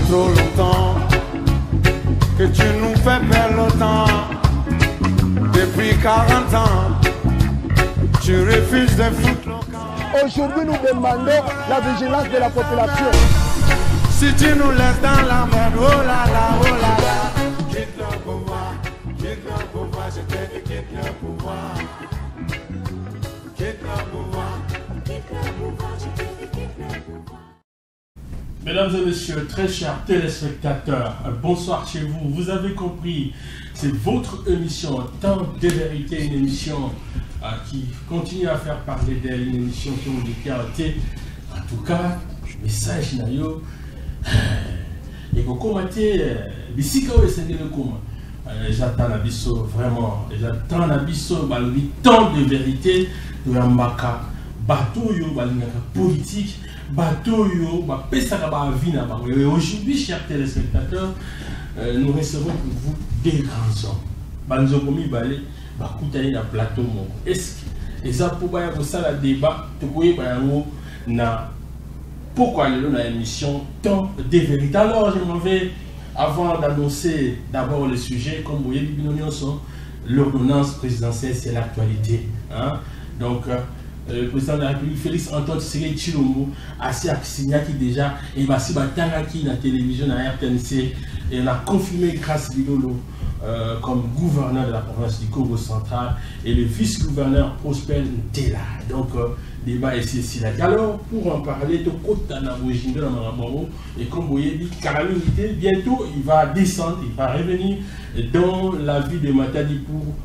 Trop longtemps que tu nous fais perdre le temps. Depuis 40 ans, tu refuses de foutre le camp. Aujourd'hui, nous demandons la vigilance de la population. Si tu nous laisses dans la merde, oh là là, oh là là. Quitte le pouvoir, je te dis quitte le pouvoir. Quitte le pouvoir, je te dis quitte le pouvoir. Mesdames et messieurs, très chers téléspectateurs, bonsoir chez vous. Vous avez compris, c'est votre émission Temps de vérité, une émission qui continue à faire parler d'elle, une émission qui nous dit en tout cas, message nayo et qu'on commente bisika ou le comment. J'attends l'abisso vraiment, j'attends l'abisso le temps de vérité de Yambaka, bateau yo politique. Bateau yo, et aujourd'hui, chers téléspectateurs, nous recevons pour vous des grands hommes. Nous avons commis balé, bakutani na plateau mon. Est-ce que ça pour baya ko ça la débat, tu voyez na pourquoi le na émission Temps de vérité. Alors je m'en vais avant d'annoncer d'abord le sujet comme vous voyez l'ordonnance présidentielle, c'est l'actualité, hein? Donc le président de la République, Félix Antoine Tshisekedi Tshilombo, assez signé qui déjà, et va si batanga qui la télévision à RTNC, et on a confirmé grâce Bilolo comme gouverneur de la province du Congo central et le vice-gouverneur Prosper Ntela. Donc, débat ici là. Alors, pour en parler, de Kotana Bojinde dans Marabaro, et comme vous voyez, Karamilité, bientôt il va descendre, il va revenir dans la ville de Matadi pour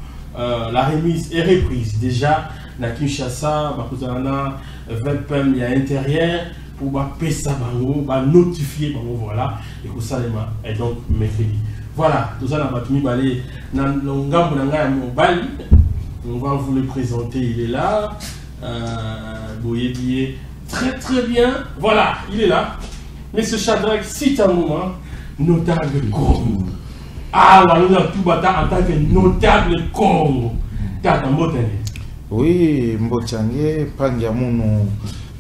la remise et reprise. Déjà, na Kinshasa, bakuzana 20 PM à l'intérieur pour pesa bango, notifier bango, voilà, et que ça et donc mercredi. Voilà, tout ça n'a pas mis balé dans l'ongambo nanga mobile. On va vous le présenter, il est là. Boyedi très très bien. Voilà, il est là. Monsieur Shadrach, cite un moment, notable Congo. Ah, on a tout bata en tant que notable Congo. Tata Mbotane. Oui, Mbotiangue, Pangiamounou,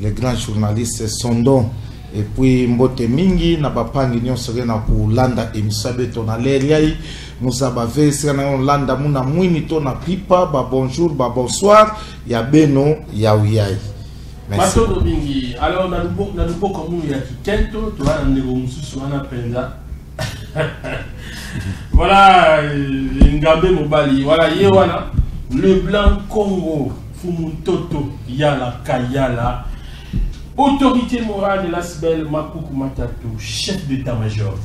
les grands journalistes Sondon, et puis Mbote Mingi, Nabapangi Nyonsere na Landa Emisabe Tona Leriai, Mousabave, Serena Landa Mouna Mouini Tona Pipa, ba bonjour, ba bonsoir, Yabeno, Yaouyai. Merci. Mingi, alors, on a nous beaucoup comme nous, il y a qui Kento, tu vois, on est au Moussou, on a Penza. Voilà, Ngabé Mobali, voilà, Yewana. Le blanc Congo, Fumuntoto, Yala Kayala, autorité morale de l'Asbel Makuku Matatou, chef d'état-major.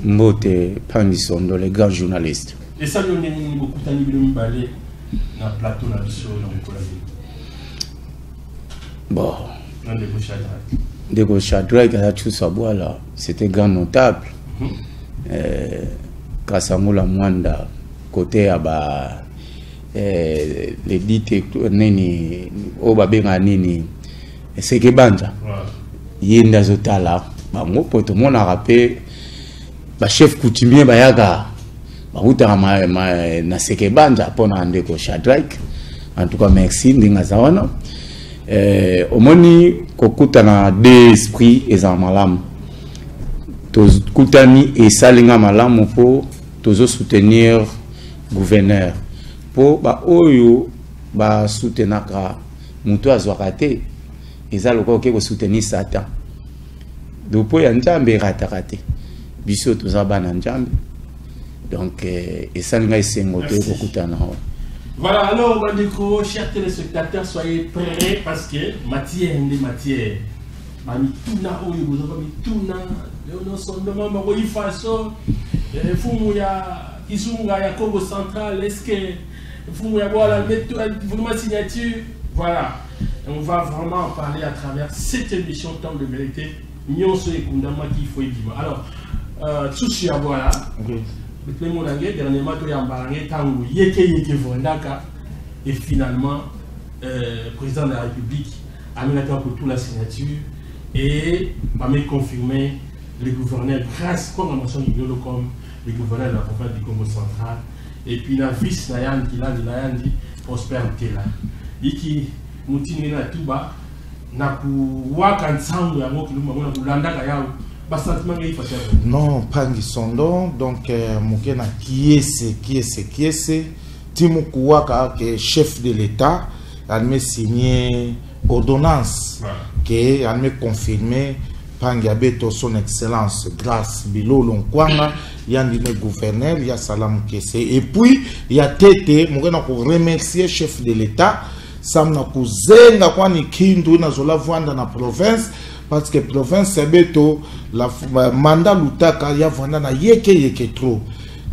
Mbote Pandisondo, les grands journalistes. Et ça, nous avons beaucoup de balai dans le plateau, dans le sol, dans le bon. Dego Shadrach, c'était grand notable. Kasamula Mwanda. Côté à les dites nini obabenga nini sekebanja yenda zotala bango poto mona rappé ba chef coutumier bayaga bahuta na sekebanja pona ndeko Shadrach. En tout cas merci ndinga zawana omoni kokuta na deux esprits eza malamu to kutani et salinga malamu po tozo soutenir gouverneur pour ba oyo ba soutenaka muto azwakate eza lokoke ko soutenir Satan dopo ya njambe ratakate biso tozaba na njambe donc esalinga esengote ko kutana. Voilà, alors Bandeko, chers téléspectateurs, soyez prêts parce que matière Tuna oyo vous avez Tuna on son demande façon Fumuya Kizunga ya Congo central, est-ce que vous voulez avoir la vraiment signature? Voilà, on va vraiment parler à travers cette émission Temps de vérité. Nyonso et Kundama qui faut dire. Alors, tout ce voilà. Le monde anglais dernièrement tu as embarqué tango yeke vondaka et finalement président de la République a mis d'accord pour toute la signature et va me confirmer le gouverneur grâce comme on mentionne comme le gouverneur de la province du Congo central et puis la vice Nayan qui l'a dit Prosper Tela et qui mutini na tuba na kuwaka nsango ya moki lumba mona kulandaka yao basantiment ngai fa faire non pangi sondo donc mukena kiese timu kuwaka que chef de l'état a me signé ordonnance que a me confirmé pangi abeto son excellence grâce Bilolo Nkwanga yandi le gouverneur ya salam kese et puis il y a tete mukena ko remercier chef de l'état samna kuzenga kwani kindu na zola vanda na province parce que province sebeto la mandat lutaka ya vanda na yeke trop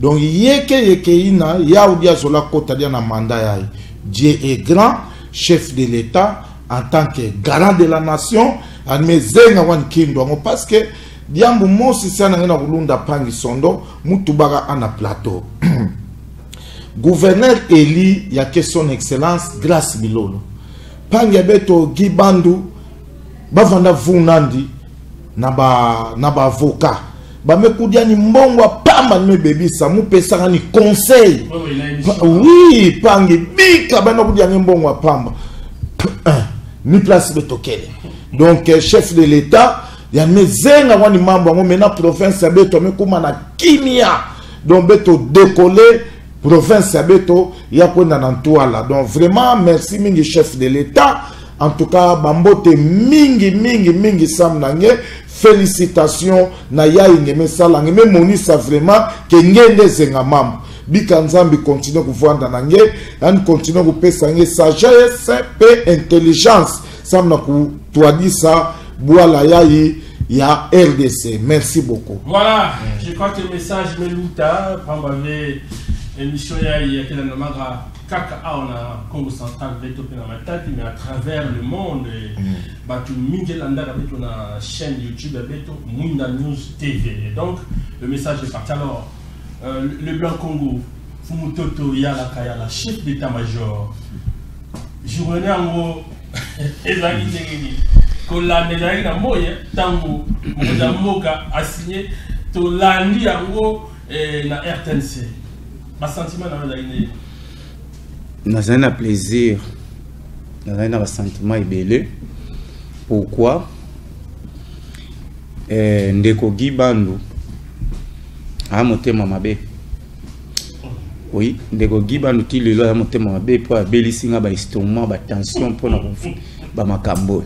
donc yeke ina ya udia zola kota dia na mandat ya Dieu est grand chef de l'état en tant que garant de la nation amezenga kwani kindu parce que diambu mosi sana ngena kulunda pangi sondo mutubaka ana plateau gouverneur Eli ya que son excellence grâce Bilolo pangi beto gibandu bavanda vunandi na ba avocat ba mekudia ni mbongwa pamba ni bebisa mu pesa ni conseil oui pangi bika bana kudia ni mbongwa pamba ni place betokele donc chef de l'état ya mezenga wani mambo ngo mena province beto mekuma na kimia donc beto décoller province Abeto ya kwenda na Ntwala. Donc vraiment merci mingi chef de l'état. En tout cas bambote mingi samnange félicitations na ya ingeme sala ngeme monisa vraiment que ngende zenga mambo. Bika Nzambi continue kuvanda nange, and continue kupesa nge sagesse et intelligence. Samna ku tuadisa boala yayi ya RDC. Merci beaucoup. Voilà, je crois que le message meluta pambave émission il y a quel nombre kaka on a Congo central veto pena matati mais à travers le monde batu mingelanda avec une chaîne YouTube beto Munda News TV. Et donc le message est parti. Alors le blanc Congo Fumutoto Yala Kayala chef d'état-major journée en gros ezali ndengeni kolanda ezali na moye tango moka a signé to landi yango na RTNC. Ma sentiment dans la ligne. Nous avons un plaisir, nous avons un sentiment ébélé. Pourquoi? Ndeko Gibandu a monté mabe. Oui, Ndeko Gibandu ti lelo a monté mabe pour abelisinga ba estomac ba tension pour na ba makambo.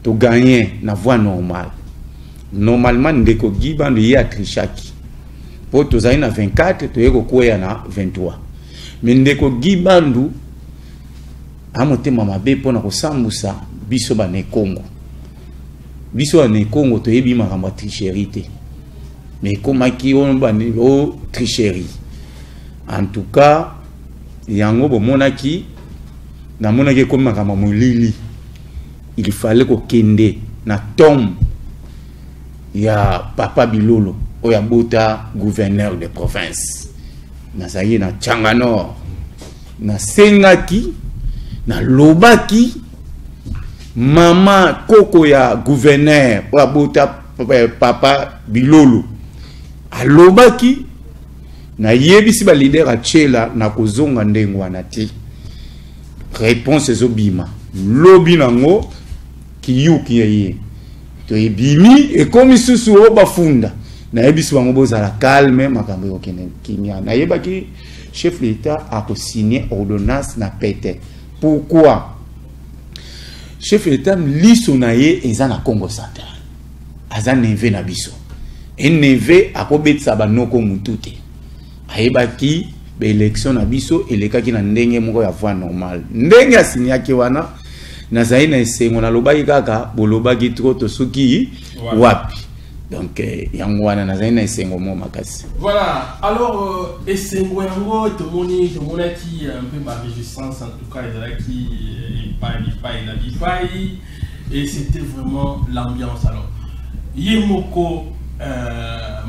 To gagner na voie normale. Normalement Ndeko Gibandu y a trichaki. Pour tous na 24 to yeko koya na 23 mais Ndeko Gibandu a motema mabe pona ko sambusa biso ba ne Congo to yebi makamba tricherie mais comment qui on ba ne o tricherie en tout cas yango bo monaki na monaki comme makamba molili il fallait ko kende na tombe ya papa Bilolo oya bota gouverneur de province na sayi na Tchangano na sengaki na lobaki mama koko ya gouverneur oya bota papa Bilolo alobaki na yebisi ba leader achela na kozonga ndengo wana ti réponse ezobima lobi nango kiyuki yeye to ebimi e komi susu oba funda na yebisi bango bozala calme makambo yokene kimia na yebaki chef d'état a signé ordonnance na pete. Pourquoi? Chef d'état liso na ye eza na Congo central aza neve na biso et neve akobetisa banoko mutute ayebaki be élection na biso elekaki na ndenge moko ya voie normale ndenge asinyaki wana na zaina esengo na lobaki kaka bolobaki trop to soki wapi Donc yangwana nazana esengo mo makasi. Voilà, alors esengo yango to moni qui un peu ma résistance en tout cas qui et c'était vraiment l'ambiance. Alors Yemoko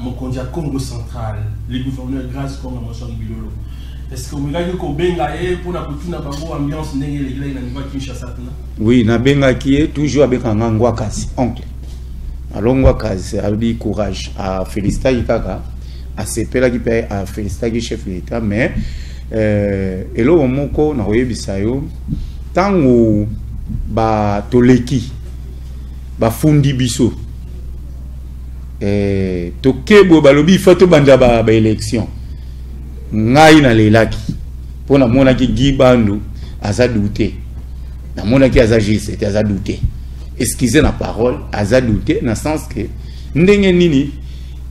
Mokondia Congo central, les gouverneurs grâce comme Motion Bilolo. Est-ce que vous avez pour la ambiance oui, na benga qui est toujours avec un angwakazi, oncle. Alors ngwakazi, ça veut dire courage. À féliciter Ikaka, à sepela qui paye, à féliciter chef de l'État, mais elo moko na roye bisayo, tango ba toleki, ba fundi biso, tokebo balobi fato banda ba élection. Ngai na lelaki pona mona ki gibandu aza douté na mona ki aza juste c'était aza douté excusez la parole aza douté dans sens que ndenge nini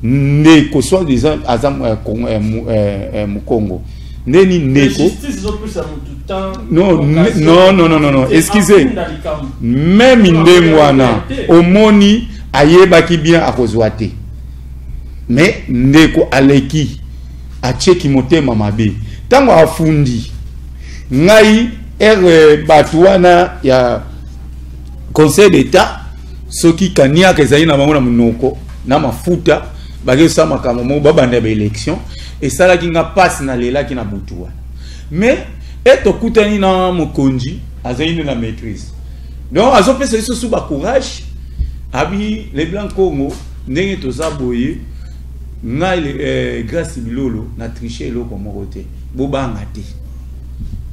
ne ko soit disant aza Congo neni neko non excusez même ndengwana omoni ayeba ki bien akozwate mais ndeko aleki acheki motema mabe tango afundi ngai batuana ya conseil d'état soki kania kezali na bango na munoko na mafuta bagesa makambo mo babanda ba élection et sala ki nga passe na lela ki na butuwa mais eto kutani na mokonji azali na maîtrise donc azopesa liso su ba courage abi les blancs Congo ndenge tozaboye ngai grâce bilolo na tricher eloko moko te bobanga te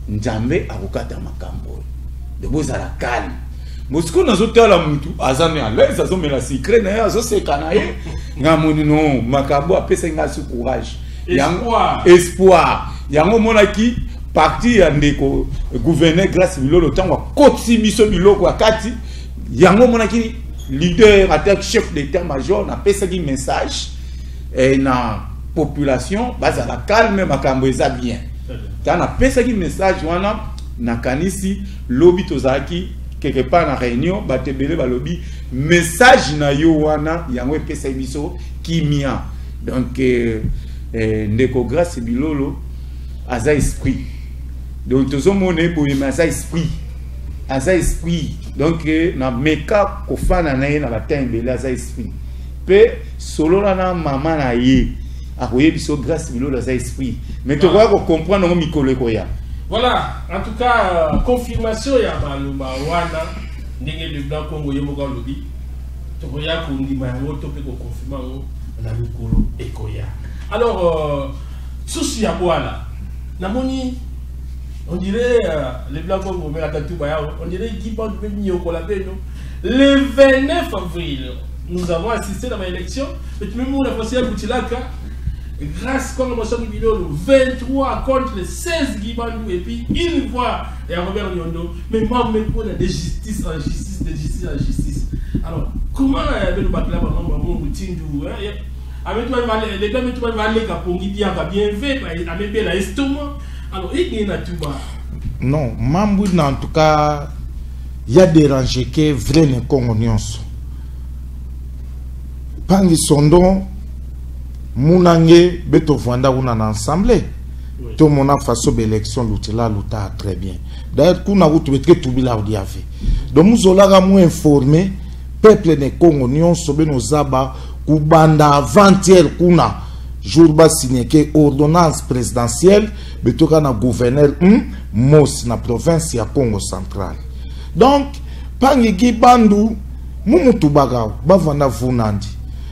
nzambe akokata makambo de bozala calme mosiko nazotala mutu azame à l'aise azomela secret na ye azoseka na ye ngamoni non makambo apesa nga su courage espoir yango monaki parti ya ndeko gouverneur grâce bilolo tango akoti biso biloko akati yango monaki leader attaque chef d'état-major na pesa ki message et na population basa la calme makambo eza bien ta na pesa ki message wana na kanisi lobby tozaki quelque part na réunion batebele ba lobby message na yo wana yango pesa biso kimia donc ndeko grâce bilolo aza esprit donc tozomone boye aza esprit donc na meka kofana na ye na batembele aza esprit pe solo na maman na ye akoye biso grâce bilolo za esprit mais tu vois qu'on comprend no mikolo koya. Voilà, en tout cas confirmation ya baluba wana ndenge le blanc Congo yemoka lobi to koya ko ndima yango to pe ko confirmer na mikolo ekoya. Alors souci ya bwana namoni on dirait les blancs Congo mais atatu baya on dirait qui bande même yokola beno le 29 avril. Nous avons assisté dans l'élection, et même on a passé à Boutilaka, grâce comme Motion Bilolo, 23 contre les 16 Guibandou, et puis une voix et Robert Nyondo, mais moi, même pour de justice en justice, de justice en justice. Alors, comment nous battre là pendant mon routine du avec toi, les gars, tu vas aller à Pongi, bien fait, avec la estomac. Alors, il y a tout bas. Non, Mambou, en tout cas, il y a des rangées qui sont vraies Congoniens. Pangi sondo munange beto vanda una na ensemble to mona faso l'élection lutila luta très bien d'ailleurs kuna wutu betre tubila odiave donc muzola ga mu informer peuple ne Congo nyonso beno zaba kubanda avant-hier kuna jour ba signé que ordonnance présidentielle betoka na gouverneur Mos na province ya Congo central donc pangi gibandu mumutu bagao bavanda vunandi.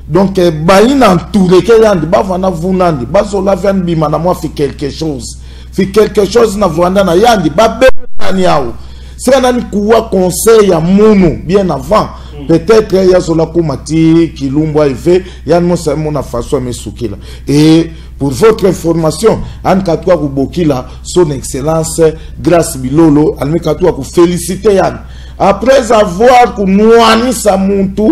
Donc, baïna entouré, bavana vunandi, bazola vian bima na moi fait quelque chose. Fait quelque chose na vanda na yandi, babé niao. C'est un kuwa conseil à mono bien avant. Peut-être ya zola kumati, kilumba ife, ya no sa mona façon mesukila. Et pour votre information, an katwa kubokila son excellence grâce bilolo, an katwa ku féliciter yan. Après avoir kunouani sa muntu.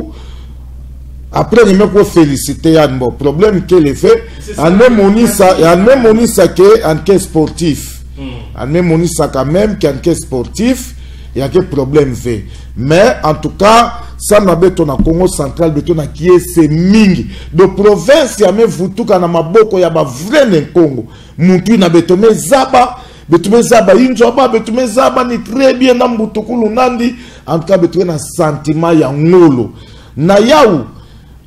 Après, il me féliciter Yann. Bon, problème qu'il est fait, en même monisa que en quai sportif. En même monisa quand même qu'en quai sportif. y a que problème fait. Mais en tout cas, ça n'a beto na Congo central beto na qui est c'est mingi. De province ya me vutuka na maboko ya ba vrai Congo. Muntu na beto me zaba, beto me zaba injoba, beto me zaba ni très bien na mbutukulu nandi. En tout cas beto na sentiment ya ngolo. Na yaou.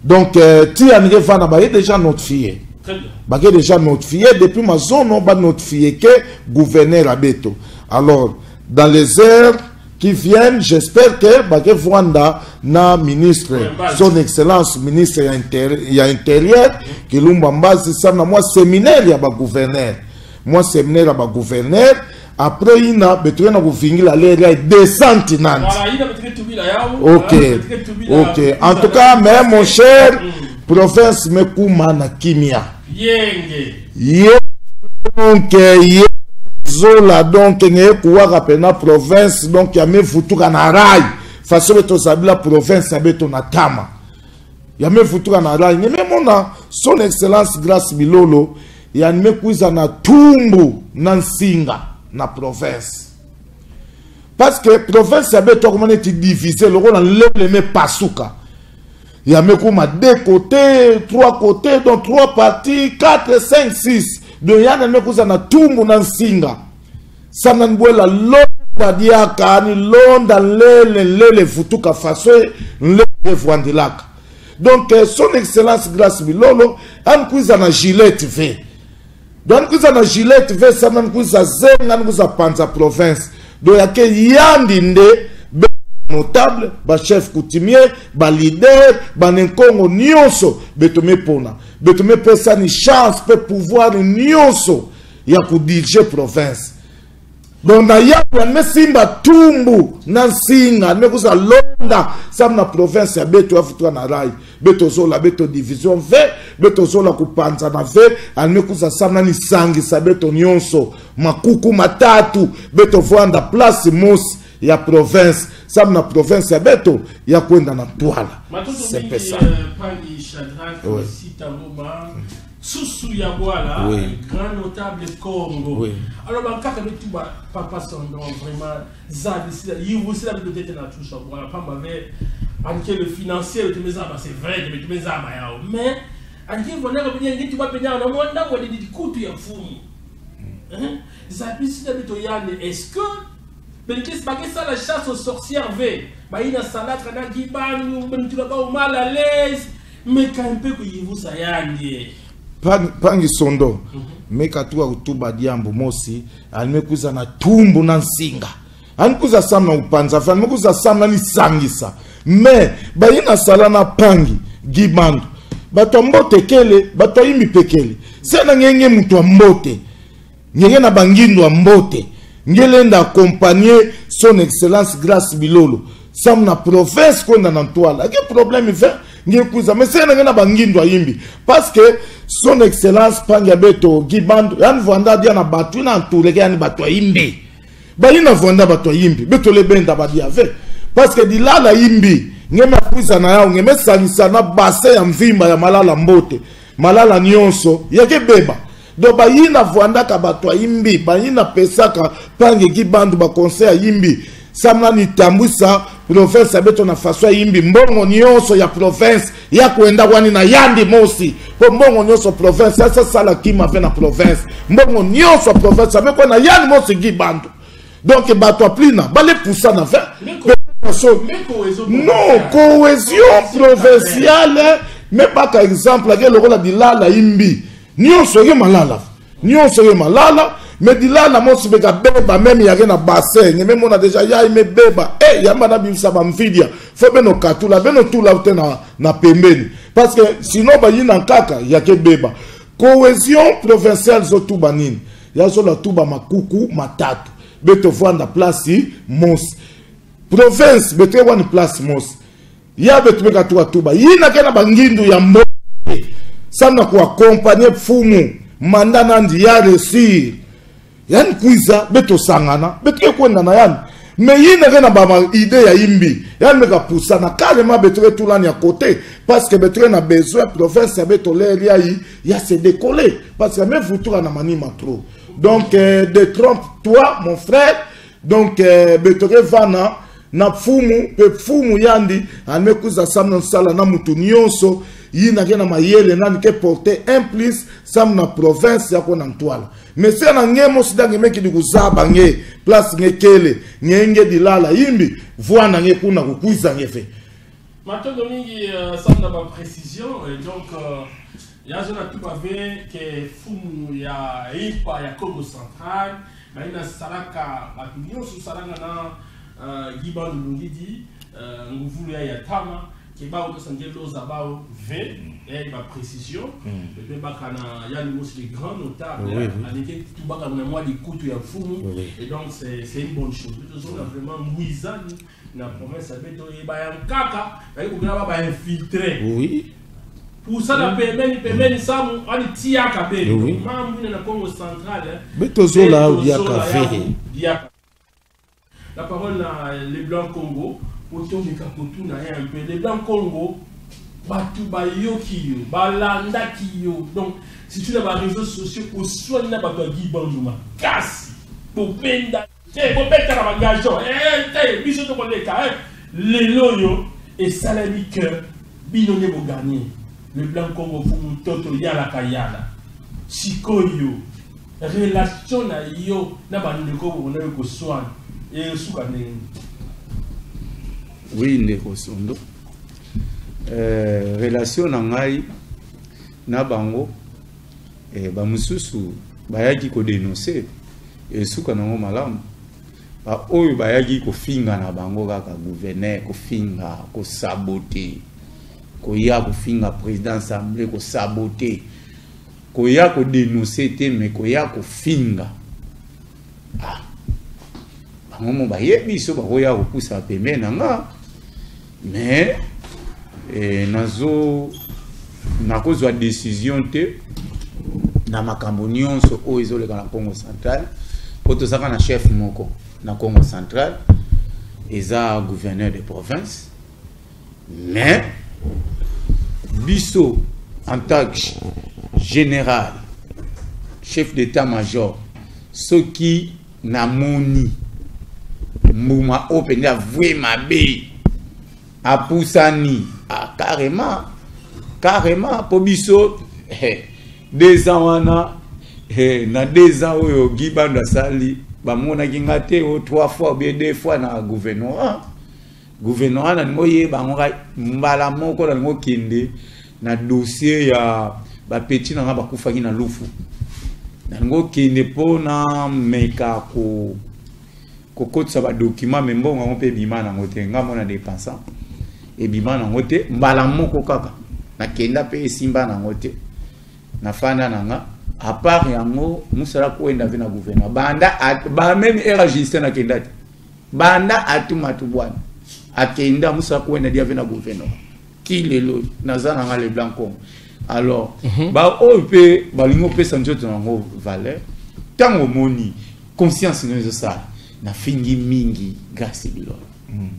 Donc ti anige fana ba déjà notifié. Très bien. Ba déjà notifié depuis ma zone on ba notifié que gouverneur abeto. Alors dans les heures qui viennent, j'espère que Baké Vwanda, na ministre, son excellence, ministre y a intérieur, qui l'umbamba, c'est ça, moi, séminaire, y a gouverneur. Moi, séminaire, y a gouverneur. Après, il y a besoin de vous finir la l'air descente. Ok. Ok. En tout cas, mais mon cher, province, me koumana kimia. Yenge. Zola donc ngé kuwaka pena province donc ya me futuka na rai façon beto sabila province ya beto na tama ya me futuka na rai ngé mona son excellence grâce bilolo ya me kuiza na tumbu na nsinga na province parce que province ya beto comment est divisé le rôle le me pasuka ya me kuma deux côtés trois côtés donc trois parties 4 5 6 de yana mekuza na tumbu na nsinga sana nbwela londa diaka ni londa lele futuka faso lele fwandilaka donc son excellence grâce bilolo an kuiza na gilet v donc kuiza na gilet v sana kuiza zenga kuiza panza province do yake yandi nde notable ba chef coutumier ba leader ba nenkongo nyonso betome pona betome pesa ni chance pe pouvoir nyonso ya ku diriger province donc na ya me simba tumbu na singa me kuza londa sam na province ya beto afutua na rai beto zola beto division v beto zola kupanza na v alme kuza sam na ni sangi sa beto nyonso makuku matatu beto vwanda place mosi ya province sam na province ya beto ya kwenda na twala c'est ça Pangi Shadrach Sitangoma Soussou Yabwala grand notable Congo alors en cas que tout papa son nom vraiment Zadi il vous c'est la bibliothèque na tout ça voilà pas m'avait anke le financier de mes aba c'est vrai de mes aba yao mais anke vona ko bien ngitu ba penya na mwanda ko di kutu ya fumu Zadi c'est la bibliothèque est-ce que mais qu'est-ce que ça la chasse aux sorcières v bah il a salade kana gibangu tu vas pas mal à l'aise mais quand un peu que vous ça yandi pangi sondo mais katua utuba diambo mosi alimekuza na tumbu na nsinga anikuza samna upanza fa anikuza samna ni sangisa mais bah ina sala na pangi gibangu bato mbote kele bato imbi pekele sena ngenge mtu mbote ngenge na bangindo mbote ngelenda accompagner son excellence grâce bilolo sam na province kwenda na ntwala ke problème fait ngekuza mais c'est na bangindo yimbi parce que son excellence Pangi beto gibandu yan vanda dia na batu na ntuleke yani batu yimbi ba ina vanda batu yimbi beto le benda ba dia ve parce que dilala yimbi ngema kuza na yao ngeme salisa na basse ya mvimba ya malala mbote malala nyonso yake beba do ba yina vanda ka bato yimbi ba yina pesaka Pangi gibandu ba conseil yimbi samna ni tambwisa province abeto na faso yimbi mbongo nyonso ya province ya kwenda wani na yandi mosi po mbongo nyonso province sasa sala kima ve na province mbongo nyonso province abeko na yandi mosi gibandu donc bato plina bale poussa na fe non cohésion provinciale mais pas par exemple que le rôle de la yimbi nyonso ye malala nyonso ye malala mais dila na mosi beka beba même ya na bassin mais même on a déjà ya me beba yamba na bimsa ba mfidia fo beno katula beno tula tena na pembeni parce que sinon ba yina kaka ya ke beba cohésion provinciale zo tuba nini ya zo la tuba makuku matatu beto vanda place mos province beto wana place mos ya beto beka tuba yina kana bangindu ya mbo sana ku accompagner fumu mandana ndi ya réussir yani kuiza beto sangana beto kwenda na yani mais yina kana ba idée ya yimbi yani meka poussana carrément beto tulani à côté parce que beto na besoin province ya beto leria ya se décoller parce que même futura na manima trop donc détrompe toi mon frère donc betoke vana na fumu pe fumu yandi amekuza samna sala na mutu nyonso yina kena mayele nani ke porter un plus samna province yako na ntwala mais c'est na ngemo sidange meki di kuzaba nge place ngekele ngenge dilala yimbi voana nge kuna kukuiza ngefe Maintenant, il y a une précision, et donc il y a tout avec que Fumu, il y a IPA, il y a Congo central, mais il y a Salaka, la opinion sur Salaka, Giban Lungidi, Ngouvulu ya Tama, qui va au Sangelo Zabao 20, et il y a précision, et puis il y a les grands notables, il y a tout bas comme moi des coups, il y a Fumu, et donc c'est une bonne chose. On a vraiment Mouizan. La province a été kaka, il va infiltrer. Oui. Pour ça, la PMN, ça, on a dit Tiaka. Oui. Même dans le Congo central. Mais toujours là où il y a café. La parole à les Blancs Congo, pour tout les Kapotou, un peu. Les Blancs Congo, Batu Bayo Kiyo, Balanda Kiyo. Donc, si tu as des réseaux sociaux, au soin de la Bagagi Bandouma, casse, pour Penda. Les loyaux et salami que binone bo gagner le blanc Congo fumu toto yala kayala sikoyo relation na yo na bandeko bona ko soin et soukane. Oui, ndeko sondo relation na ngai na bango ba mususu bayaki ko dénoncer et soukanango malamu ba oyo bayaki ko finga na bango kaka gouverneur ko finga ko saboter ko ya ko finga président assemblée ko saboter ko ya ko dénoncer te mais ko ya ko finga bango mo bayebi so ba ko ya ko poussa pembe na nga mais nazo nakozwa décision te na makambo nyonso oyo ezoleka na Congo central pour tout ça na chef moko na Congo central eza gouverneur de province mais biso en tant que général chef d'état-major ce qui na moni mouma open ya vwe mabe a poussani carrément pour biso 2 ans wana na 2 ans oyo Gibanda sali ba mona kingate o 3 fois ou bien 2 fois na gouvernement na ngoye ba ngoka mbala moko na ngokende na dossier ya ba petit na ba kufaki na lufu na ngokende pona meka ko kokotsa ba document membonga ngo pe bima na ngote ngamona dépensant et bima na ngote mbala moko kaka na kenda pe simba na ngote na fana nanga à part yango musala ko enda vena gouvernement banda ba même éragiste na kenda banda atumatu bwana akenda musala ko enda dia vena gouvernement ki lelo nazana nga le blanco alors ba ope balingo pesa njoto nango valeur tango moni conscience ngezo ça na fingi mingi grâce bilo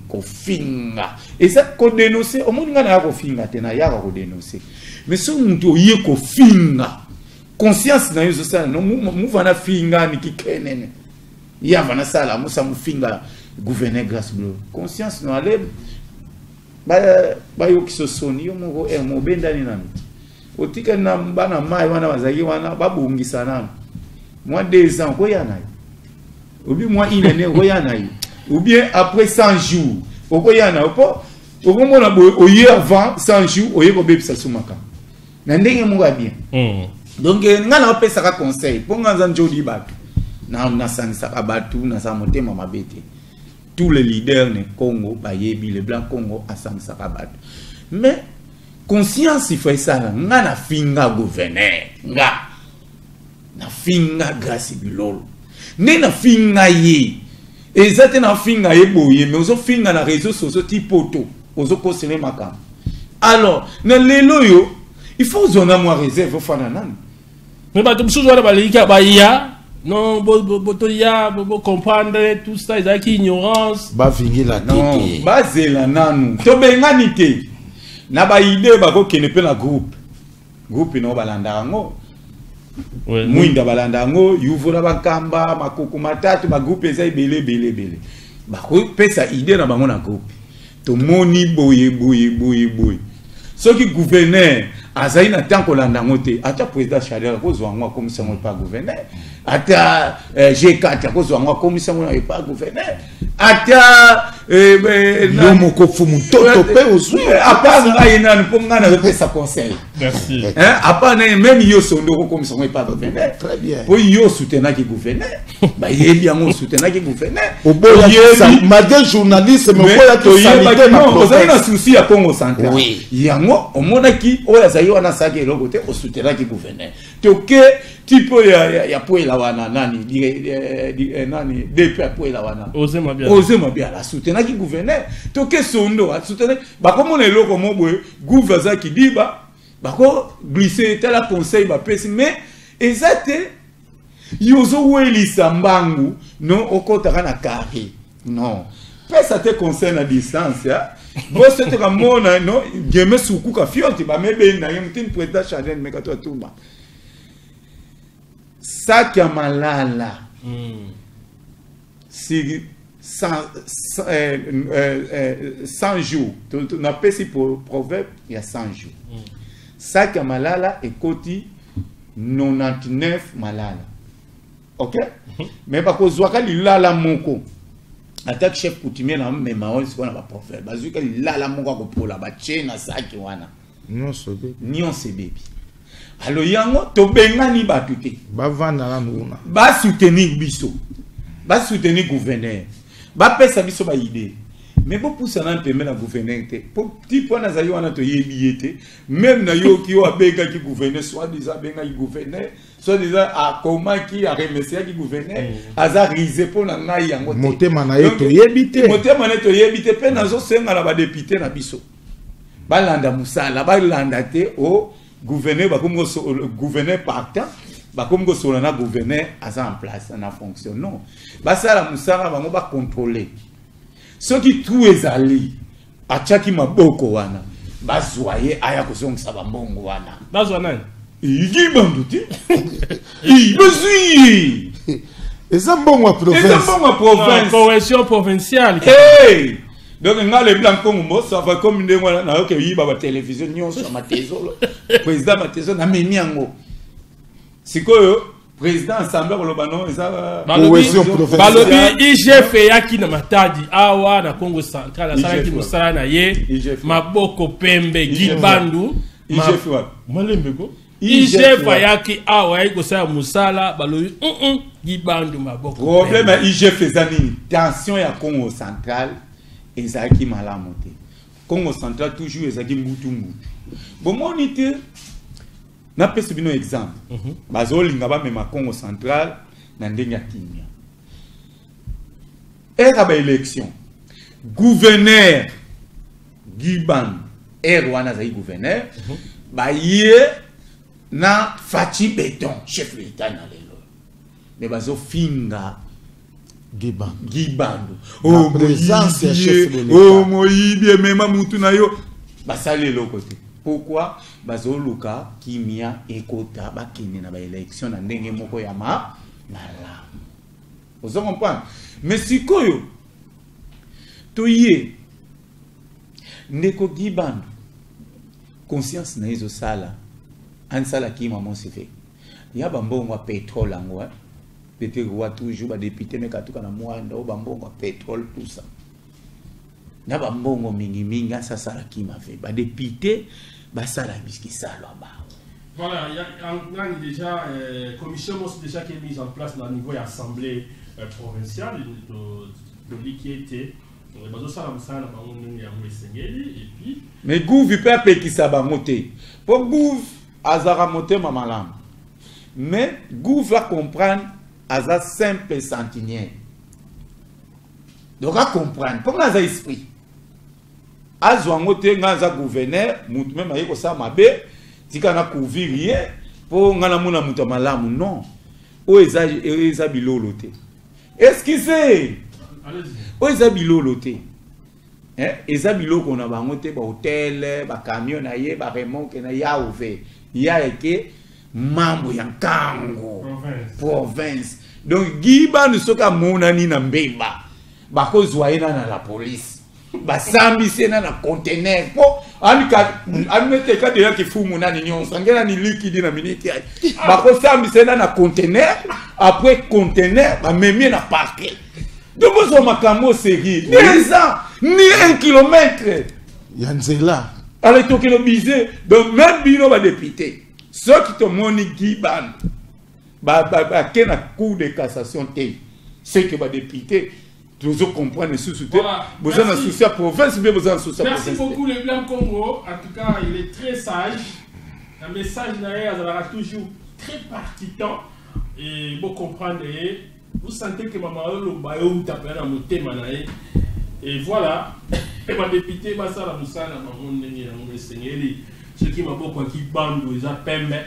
ko finga et ça ko dénoncer au monde ngana ko finga tena ya ko dénoncer mais so muntu ye ko finga conscience na yezo ça no mu vana finga ni kikenene ya vana sala musa mu finga gouverneur grâce bilo conscience no ale ba yo kisosoni yo mo mo bendani nami otika na bana mai wana bazaki wana babungisa nami moi 2 ans ko yana ou bien moi il est royana ou bien après 100 jours au royana po au mona oye avant 100 jours oye ko bebisa sumaka na ndenge mo bien donc ngana opesa ka conseil po nganza njodi batu na sanisa ka batu na sa motema mabete tous les leaders ne Congo bayebi les blancs Congo asanisa ka batu mais conscience il faut ça ngana finga gouverneur nga na finga grâce bilolo nena finga ye ezate na finga ye boye mais ozo finga na réseaux sociaux tipoto ozo conseiller makam alors na lelo yo il faut zona moi réserve fana nani mais ba tum suzo ba lika ba ya non bo ya bo comprendre tout ça ezaki ignorance ba vingi la tete ba zela nanu to bengani te na ba idée ba ko kene pe na groupe no balanda ngo Mwinda balandango, yuvura bakamba, makoko matatu, ba groupe eza belé. Ba ko pesa idée na bango na groupe. To moni boye. Ce qui gouverneur azaï na tant kolandango te, ata président Chadela ko zwa comme ça pas gouverneur. Ata G4 ko zwa comme ça pas gouverneur. Ata Lomo ko fumu toto pe osu. Apa ngai na ponga na pesa conseil. Merci. Apa na même yo sondo comme ça pas gouverneur. Très bien. Po yo soutenir qui gouverneur. Ba yebi yango soutenir qui gouverneur. Oboya malgré journaliste mais oboya to sanité na province. Vous avez un souci à Congo central. Oui. Yango omona ki oya zayi wana saki eloko te o soutenir qui gouverneur. Toke tipo ya poela wana nani nani DP poela wana. Osez mabia la soutenir qui gouverneur. Toke sondo a soutenir ba comme na eloko mo boye gouvernement qui dit ba ko glisser tel conseil ba pesi mais ezate yozo weli sambangu non okotaka na kari non pesa te conseil na distance ya bo c'était comme mona non geme suku ka fioti ba mebe na yemtin président Chadel mekato tumba Sakia Malala si 100 jours on appelle ça pour proverbe il y a 100 jours Sakia Malala et Koti 99 Malala. Ok? Mais parce que Zouaka lala moko. Attaque chef coutumier na même maon c'est qu'on a pas prophète. Bazuka lala moko ko pola ba chena saki wana. Non sobe. Nion se baby. Alors yango to benga ni batuté. Ba vanda la nguna. Ba soutenir biso. Ba soutenir gouverneur. Ba pesa biso ba idée. Mais pour pousser un peu la gouverneur, pour petit point na zayo wana to yebiete, même na yo ki o abega ki gouverneur, soit déjà benga ki gouverneur, soit déjà a comment qui a remercié ki gouverneur, aza risé pour na ngai yango. Motema na yo to yebite. Motema na to yebite pe na zo senga na ba député na biso. Ba landa musala, ba landa te o gouverneur ba comme le gouverneur partant, ba comme go solana gouverneur aza en place na fonction non. Ba sala musala ba mo ba contrôler. Ce qui tout est allé, à chaque maboko wana, bazwaye aya kozongisa bambongo wana. Bazwana. Il dit banduti. Il besoin. Et ça bon à province. Et ça bon à province. Convention provinciale. Hey. Donc nga les blancs Congo ça va comme une ngwana na OK yiba ba télévision nyonso matezo. Président matezo na memi yango. Sikoyo président assemblée kolobano eza balobi IGF yaki na matadi awa na Congo central asala ki musala na ye maboko pembe gibandu IGF wa malembeko IGF yaki awa yiko sala musala balobi gibandu maboko problème à IGF ezani tension ya Congo central ezaki malamu te Congo central toujours ezaki mbutu bon moniteur na pesi bino exemple bazolinga ba mema Congo central na ndenge ya kimia era ba élection gouverneur Giban wana zai gouverneur ba ye na Fachi Beton chef l'état na lelo mais bazo finga Gibandu oh présence ya chef de l'état oh moyibi mema mutu na yo basale lokote. Pourquoi bazoluka kimia ekota bakine na ba élection na ndenge moko ya malamu. Vous comprenez? Mais sikoyo toye ndeko Gibandu conscience na izo sala ansala kima monsife ya bambongo pétrole ngwa peut-être wa toujours ba député mekatuka na mwanda o bambongo pétrole tout ça na bambongo mingi sasa la kima fait ba député basala biski sala ba voilà il y a déjà commission déjà qui est mise en place au niveau de l'assemblée provinciale de l'équité bazo sala musala ba ngoni ya mwesengeli et puis mais gouv peut appeler ça ba moté pour gouv azara moté mamalam mais gouv va comprendre aza simple sentinelle donc à comprendre pour nga za esprit azwango te nga za gouverneur mutu même ayeko sa mabe tika na couvrir pour nga na mona mutu malamu non o eza bilolo te excusez o eza bilolo te eza biloko na bango te ba hôtel ba camion na ye ba remorque na ya ouvert ya eke mambo ya nkango province donc giba nusoka monani na mbemba bakozwa ena na la police basambi na conteneur po anmete ka deya kifumu nani nyonso ngena ni liquide na minute ya bakosambi na conteneur après conteneur bamemi na parquet donc bozo makambo sérieux 10 ans ni 1 kilomètre yanzela alors to kilo bisé donc même bino ba député ceux qui te moni giban ba kena cour de cassation té c'est que ba député toujours comprendre sous besoin de souci à province mais besoin de souci à province. Merci beaucoup le Blanc Congo, en tout cas il est très sage, un message derrière sera toujours très partitant et vous comprendrez, vous sentez que maman lomba yo mutapela na motema na et voilà et ma député ba sala musala maman ndenge na mon seigneur ce qui m'a beaucoup qui bando ils appellent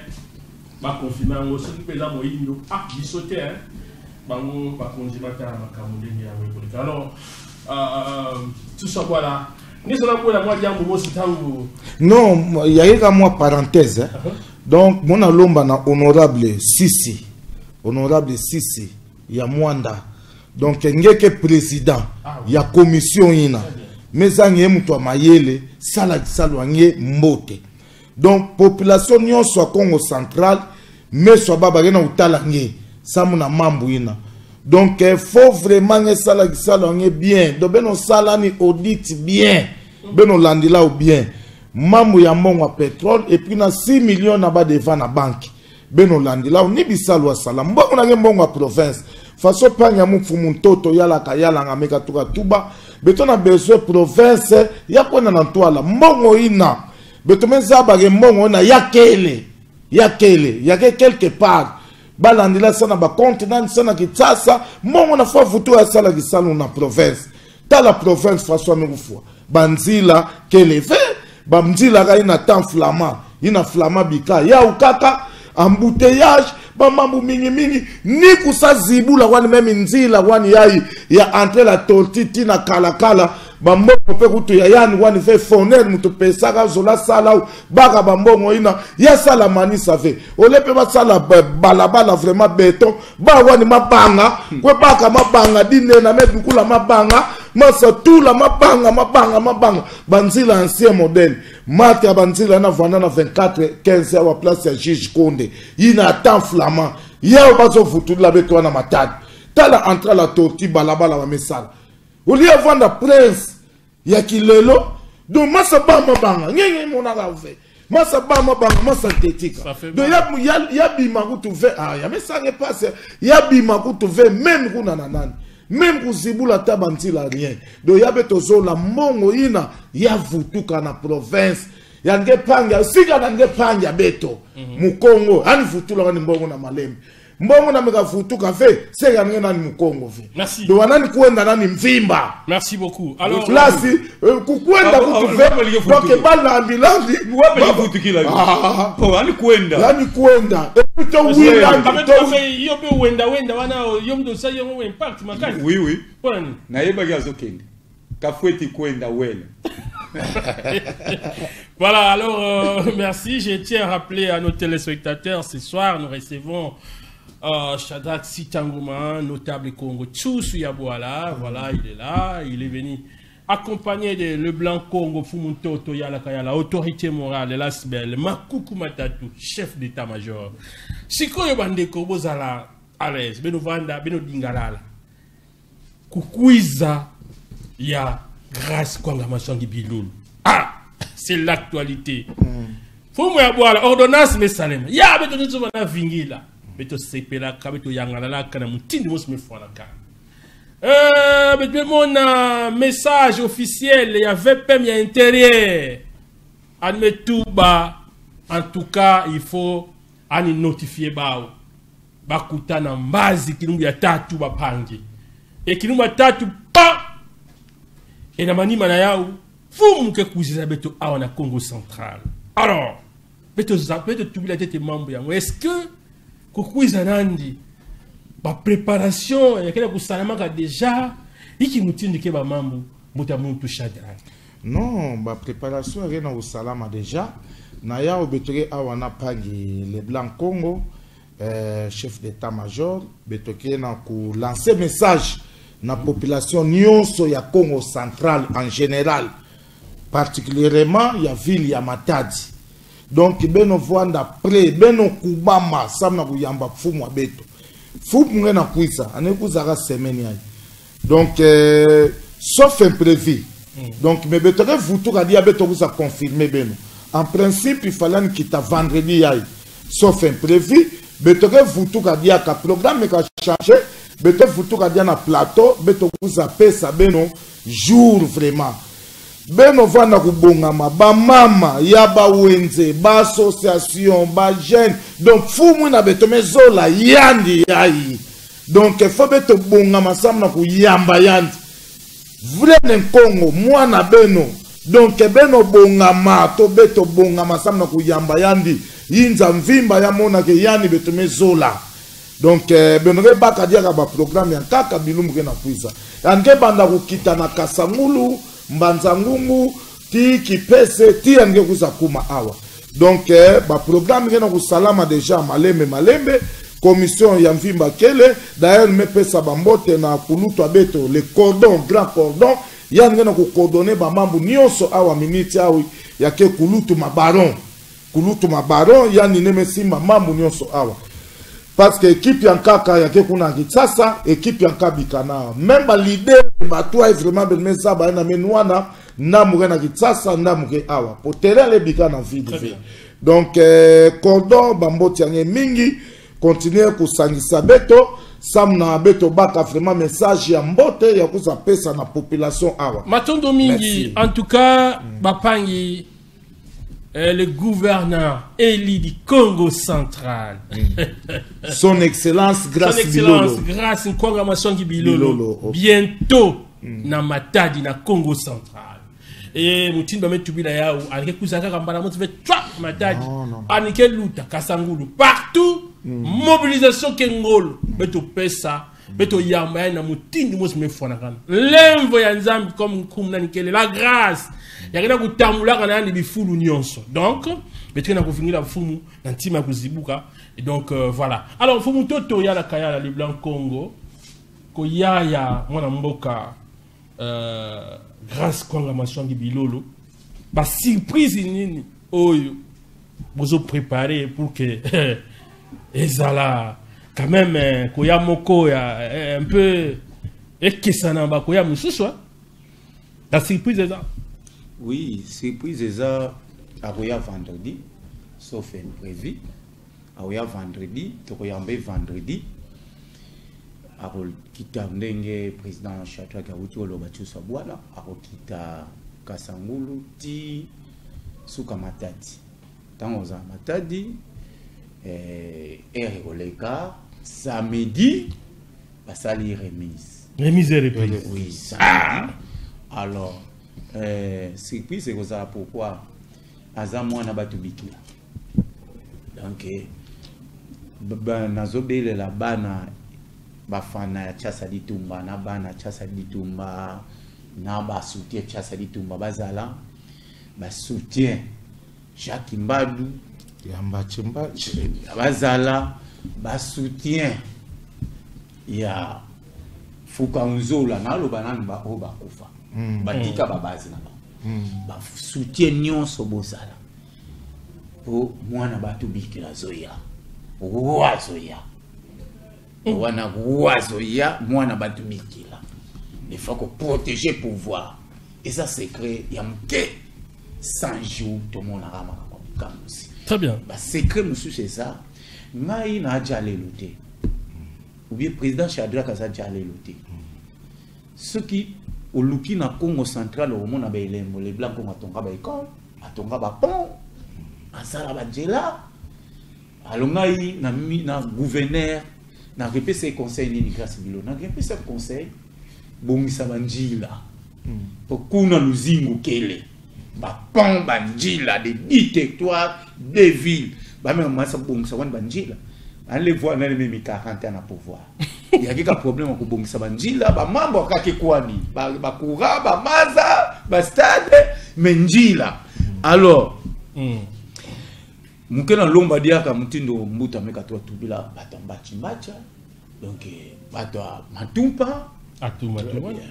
ba confirmer ngo ce qui pesa moyindo bisoté hein bango ba konji ba ta makambo ndenge ya wepolika alors tout ça voilà ni cela pour la moi jambo mo sitangu non il y a eu moi parenthèse hein? Donc mon alomba na honorable Sisi ya Mwanda donc ngeke président ya commission ina mezangi mutu amayele sala salwange mbote donc population nyonso ya Congo central meso baba gena utala nge samuna mambu ina donc il faut vraiment que sala salwange bien donc beno sala ni audit bien beno landila ou bien mambu ya mbongo pétrole et puis na 6 millions na ba devant na banque beno landila ou ni bisalwa sala mbongo na mbongo province façon panya mufumu ntoto yala kayala ngameka tuka tuba beto na besoin province ya kona na ntwala mbongo ina beto mezaba ke mbongo na yakele yake quelque part balandila sana ba continent sana kitasa mbongo na fa vuto ya sala kisalu na province ta la province François Mengufua banzila keleve bamzila ka ina temps flamand ina flamand bika ya ukaka embouteillage bamambu mingi ni kusa zibula wani meme nzila wani yayi ya entre la tortiti na kala bambongo pe kutu ya yani wani fe foner mutu pesaka zola sala baka bambongo ina ya sala manisa fe olepe ba sala balabala vraiment béton ba wani mabanga kwe baka mabanga dine na medukula mabanga masa tula mabanga banzila ancien modèle mata banzila na vanda na 24-15 wa place ya Juge Konde ina temps flamand ya bazo futula beto na matadi tala entre la torti balabala wa mesala ulia vanda prince ya kilelo do masa ba mabanga ngenge monaka uve masa ba mabanga masa tetika do ya bima kutuve ya mesange passe ya bima kutuve même kuna nanani même kuzibula tabantila rien do yabe tozola mbongo ina ya vutuka na province yange panga sika na nge panga beto mukongo ani futula wani mbongo na malembe mbongo na meka vutuka fe seka nge nani mukongo fe merci do wanani kuenda nani mvimba merci beaucoup alors klasi kukwenda kutuve donc bala ambilandi wape vutukila po ani kuenda yani kuenda to wila yobe wenda wana yomdo sa yomwe impact makani oui poni na yeba gazo kende kafweti kwenda wele. Voilà, alors merci. Je tiens à rappeler à nos téléspectateurs, ce soir nous recevons Shadrack Sitangouma, notable Congo Tchoussou Yabouala. Voilà, il est là, il est venu accompagné de le Blanc Congo Fumunto Toyala Kayala, autorité morale, l'Asbel, Makuku Matatu, chef d'état-major. Sikoyo Bandeko Bozala, Alès, Beno Vanda, Beno Dingalala. Kukuiza, ya grâce Kwangamation di Biloul. Ah, c'est l'actualité. Faut moi boire ordonnance mais salem. Ya beto nzo na vingila. Beto sepela ka beto yangala kana mutindi mos me fona ka. Mais mon message officiel, il y avait pas bien intérieur. Admettouba, en tout cas, il faut ani notifier bao. Bakuta na mbazi kilumbu ya tatu bapangi. Et kilumbu ya tatu pa. Et na mani manayau, fumu ke kuziza beto awa na Congo central. Alors, beto tubi la tete mambo yango. Est-ce que kukuiza nandi ba préparation ya kila kusalamaka déjà iki mutindi ke ba mambo mutamuntu Shadrack? Non, ba préparation rien au salama déjà Naya obetoke awana pangi les Blancs Congo, chef d'état-major, betoke na ku lancer message na population nyonso ya Congo central en général, particulièrement ya ville ya Matadi. Donc beno voanda pre beno kubama samna kuyamba fumu abeto. Fumu ngena kuisa, ane kuzaka semaine ya. Donc sauf imprévu. Donc mais betoke vutu kadi abeto kuza confirmer beno. En principe, il fallait quitter vendredi. Sauf imprévu, betoke vutu kadia ka programme ka changer, betoke vutu kadia na plateau, betoke vous appelle ça beno jour vraiment. Beno vana kubongama ba mama ya ba wenze, ba association, ba jeune. Donc fumu na betome zola yandi yayi. Donc il faut beto bongama samna ku yamba yandi. Vrai Congo, moi na beno. Donc beno bongama to beto bongama samna ku yamba yandi yinza mvimba ya mona ke yani beto mezola. Donc beno ke baka dia ka ba programme ya kaka bilumbu ke na kuisa ange banda ku kita na Kasangulu mbanza ngungu ti kipese ti ange kuza kuma awa. Donc ba programme ke na ku salama déjà malembe commission ya mvimba kele d'ailleurs me pesa bambote na kulutu abeto le cordon grand cordon ya ngena ku coordonner ba mambu nyonso awa miniti awi ya ke kulutu mabaron ya ni neme simba mambu nyonso awa parce que équipe ya kaka ya ke kuna Kinshasa équipe ya kabikana même ba leader ba toi vraiment ben mesa ba na menwana na mugena Kinshasa na muge awa potela le bikana vide. Donc cordon bamboti ya mingi continuer kusangisa beto samna beto baka vraiment message ya mbote ya kuza pesa na population awa. Matondo mingi, en tout cas, Bapangi, le gouverneur élu du Congo central. Son Excellence grâce Bilolo. Grâce Nkonga Maswangi Bilolo. Bientôt, na Matadi, na Congo central. Et Moutin Bamet Tubila Yaou, Anke Kouzaka Kambana Mouti Matadi, Anke Luta, Kasangulu, partout. Mobilisation Kengolo, beto pesa, beto yamba na mutindi mos me fonakana. L'envo ya nzambi comme kumna nikele la grâce. Yakena kutambula kana ni bifulu nyonso. Donc, beto na kufingira fumu na ntima kuzibuka. Et donc voilà. Alors fumu toto ya la kaya les Blancs Congo. Ko ya mwana mboka grâce Konga Maswangi Bilolo. Ba surprise nini oyo. Bozo préparer pour que et ça là, quand même, Koya Moko, un peu. Et que ça n'a pas Koya Moussou, la surprise est ça. Oui, surprise est ça. À Koya vendredi, sauf imprévu. À Koya vendredi, Tokoyambe vendredi. À Kita Ndenge, président Chatra Gaouti, Olobatu Sabouala. À Kita Kasangulu, Ti Souka Matadi. Tant aux Matadi. Oleka, samedi, basali remise. Remise et reprise. Oui, samedi. Alors, surprise, c'est ça pourquoi Azamou n'a pas tout bikila. Donc, nazobele la bana, bafana chasadi tumba, na bana chasadi tumba, na ba soutien chasadi tumba, bazala, ba soutien Jacques Mbadou. Bazala ba soutien ya Fukanzola na lo banani ba oba kufa batika babazi na ba soutien nyonso bozala po mwana batu bikila zoya wazoya wana wazoya mwana batu bikila il faut protéger pouvoir et ça secret ya mke 100 jours tout le monde a rama comme aussi. Très bien. Bah, secret, monsieur, c'est ça. Maï n'a déjà allé lutter. Ou bien président Shadrach a déjà allé lutter. Ceux qui, au Luki, na Congo central, au monde, les Blancs, ont tonga école, a tonga pont, a Sarabadjela, a l'ongaï, na gouverneur, na répété conseil ni grâce bilo, na répété conseil, bon, ça va njila. Pour qu'on a l'usingo kele. Bapon banjila des 10 territoires, des villes. Même moi, ça bon, ça va banjila. Allez voir, on a même 40 ans à pouvoir. Il y a quelques problèmes avec bon, ça banjila. Bah, mambo kake kwani, bah, kura, bah, maza, bah, stade, menjila. Alors, mukena lomba diaka mutindo mbuta meka to tubila batamba chimbacha donc batwa matumpa atuma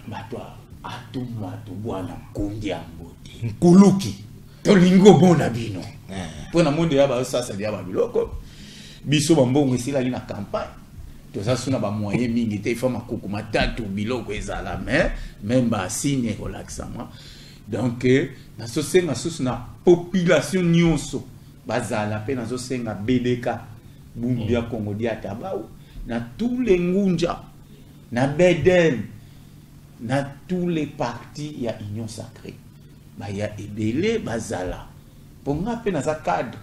batwa atuma to bwana kundia mbuti nkuluki tolingo bona bino pona monde ya ba sasa dia ba biloko biso bambongo esila na campagne to ça suna ba moyen mingi te fa makuku matatu biloko ezala mais même ba signe relaxement donc na so senga na population nyonso bazala pe na so senga BDK bumbia Congo dia tabau na tous les ngunja na Beden na tous les partis ya union sacrée ba ya ebele bazala ponga pe na za cadre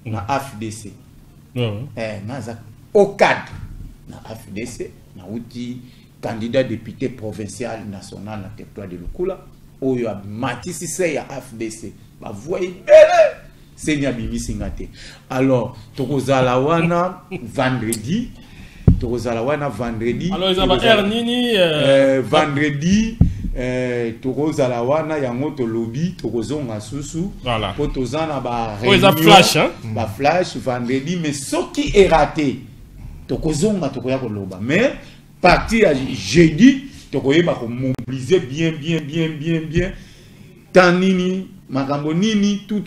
na AFDC na za au cadre na AFDC na uti candidat député provincial national na territoire de Lukula oyo matisi se ya AFDC ba voye bele senya bimisi ngate alors tokozala wana vendredi alors ils ont nini vendredi tokozala wana yango to lobby tokozonga susu voilà po tozana ba réunion flash hein ba flash vendredi mais soki est raté tokozonga tokoya koloba mais parti à jeudi tokoyeba ko mobiliser bien tanini makambo nini tout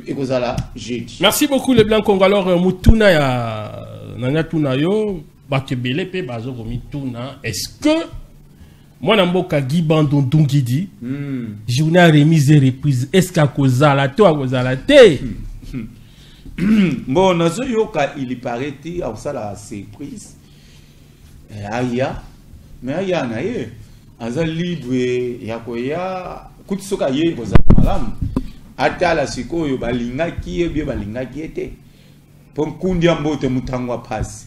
et kozala jeudi. Merci beaucoup les blancs congolais. Alors mutuna ya nanya tuna yo bakebele pe bazo ko mituna est-ce que moi na mboka Gibandon Dungidi journée remise et reprise est-ce que kozala to akozala te bon nazo yoka il paraît à ça la surprise aya mais aya na ye aza libre ya koya kuti soka ye kozala malamu ata la sikoyo balingaki ye bien balingaki ete pon kundi ambote mutangwa pasi